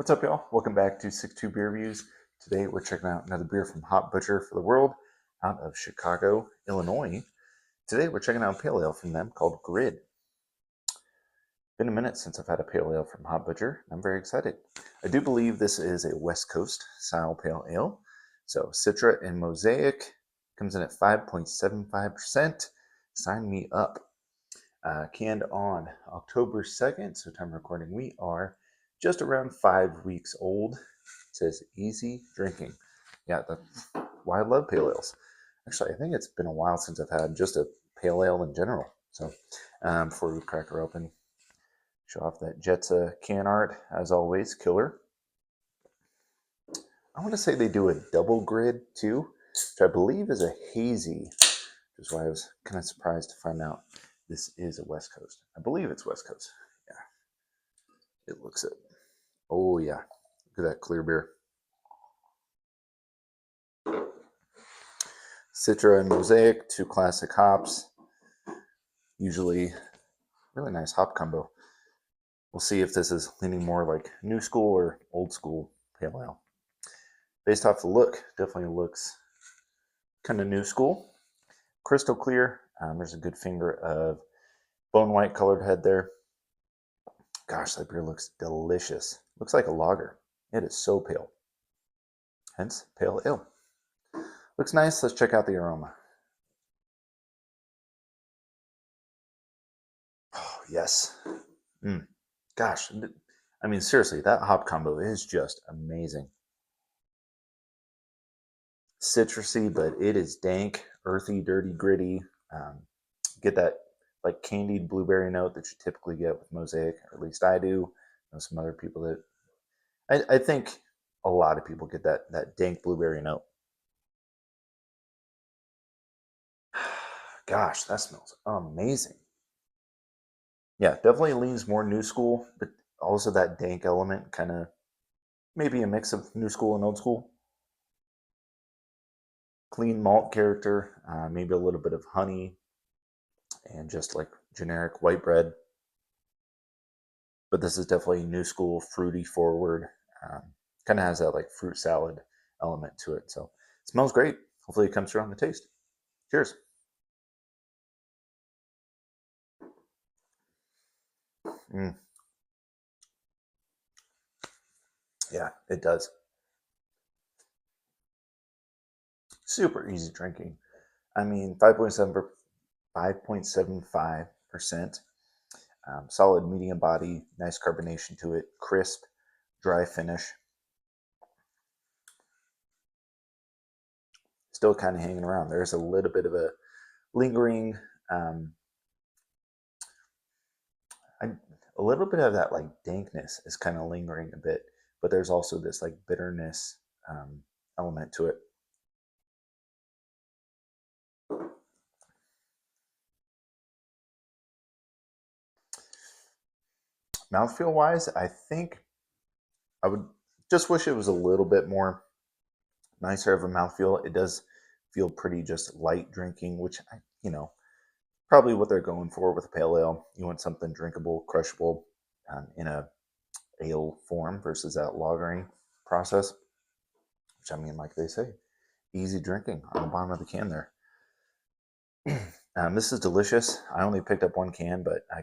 What's up, y'all? Welcome back to 62 Beer Reviews. Today we're checking out another beer from Hop Butcher for the World out of Chicago, Illinois. Today we're checking out a pale ale from them called Grid. Been a minute since I've had a pale ale from Hop Butcher. I'm very excited. I do believe this is a West Coast style pale ale. So Citra and Mosaic comes in at 5.75%. Sign me up. Canned on October 2nd, so time recording, we are just around 5 weeks old. It says easy drinking. Yeah, that's why I love pale ales. Actually, I think it's been a while since I've had just a pale ale in general. So before we crack her open, show off that Jetsa can art, as always, killer. I want to say they do a double grid too, which I believe is a hazy, which is why I was kind of surprised to find out this is a West Coast. I believe it's West Coast. Yeah, it looks it. Oh yeah, look at that clear beer. Citra and Mosaic, two classic hops. Usually really nice hop combo. We'll see if this is leaning more like new school or old school pale ale. Based off the look, definitely looks kind of new school. Crystal clear. There's a good finger of bone white colored head there. Gosh, that beer looks delicious. Looks like a lager. It is so pale. Hence, pale ale. Looks nice. Let's check out the aroma. Oh, yes. Gosh. I mean, seriously, that hop combo is just amazing. Citrusy, but it is dank, earthy, dirty, gritty. Get that like candied blueberry note that you typically get with Mosaic, or at least I do. I know some other people that I think a lot of people get that dank blueberry note. Gosh, that smells amazing. Yeah, definitely leans more new school, but also that dank element, kind of maybe a mix of new school and old school. Clean malt character, maybe a little bit of honey, and just like generic white bread. But this is definitely new school, fruity forward. Kind of has that like fruit salad element to it. So it smells great. Hopefully it comes through on the taste. Cheers. Mm, yeah, it does. Super easy drinking. I mean, 5.75%. Solid medium body, nice carbonation to it, crisp, dry finish. Still kind of hanging around. There's a little bit of a lingering, um, a little bit of that like dankness is kind of lingering a bit, but there's also this like bitterness element to it. Mouthfeel wise, I think I would just wish it was a little bit more nicer of a mouthfeel. It does feel pretty just light drinking, which probably what they're going for with a pale ale. You want something drinkable, crushable, in a ale form versus that lagering process. Which I mean, like they say, easy drinking on the bottom of the can there. This is delicious. I only picked up one can, but I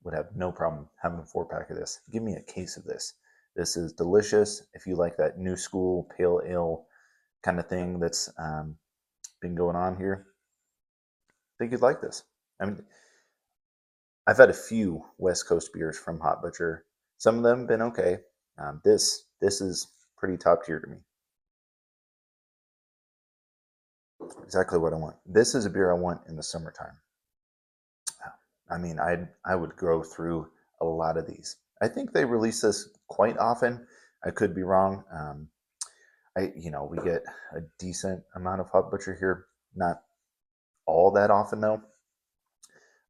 would have no problem having a 4-pack of this. Give me a case of this. This is delicious. If you like that new school pale ale kind of thing that's been going on here, I think you'd like this. I mean, I've had a few West Coast beers from Hop Butcher. Some of them have been okay. This is pretty top tier to me. Exactly what I want. This is a beer I want in the summertime. I mean, I would go through a lot of these. I think they release this quite often. I could be wrong. We get a decent amount of Hop Butcher here. Not all that often though.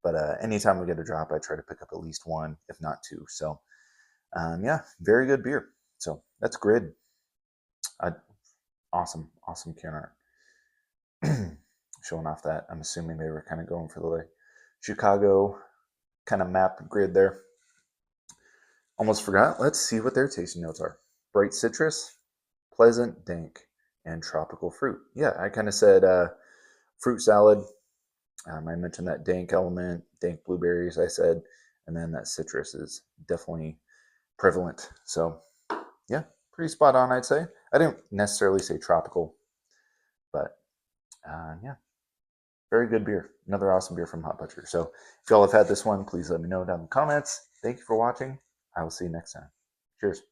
But anytime we get a drop, I try to pick up at least one, if not two. So yeah, very good beer. So that's Grid. Awesome can art. Showing off that. I'm assuming they were kind of going for the like Chicago kind of map grid there. Almost forgot. Let's see what their tasting notes are. Bright citrus, pleasant, dank, and tropical fruit. Yeah, I kind of said fruit salad. I mentioned that dank element, dank blueberries, I said, and then that citrus is definitely prevalent. So, yeah, pretty spot on, I'd say. I didn't necessarily say tropical, but yeah, very good beer. Another awesome beer from Hot Butcher. So, if y'all have had this one, please let me know down in the comments. Thank you for watching. I will see you next time. Cheers.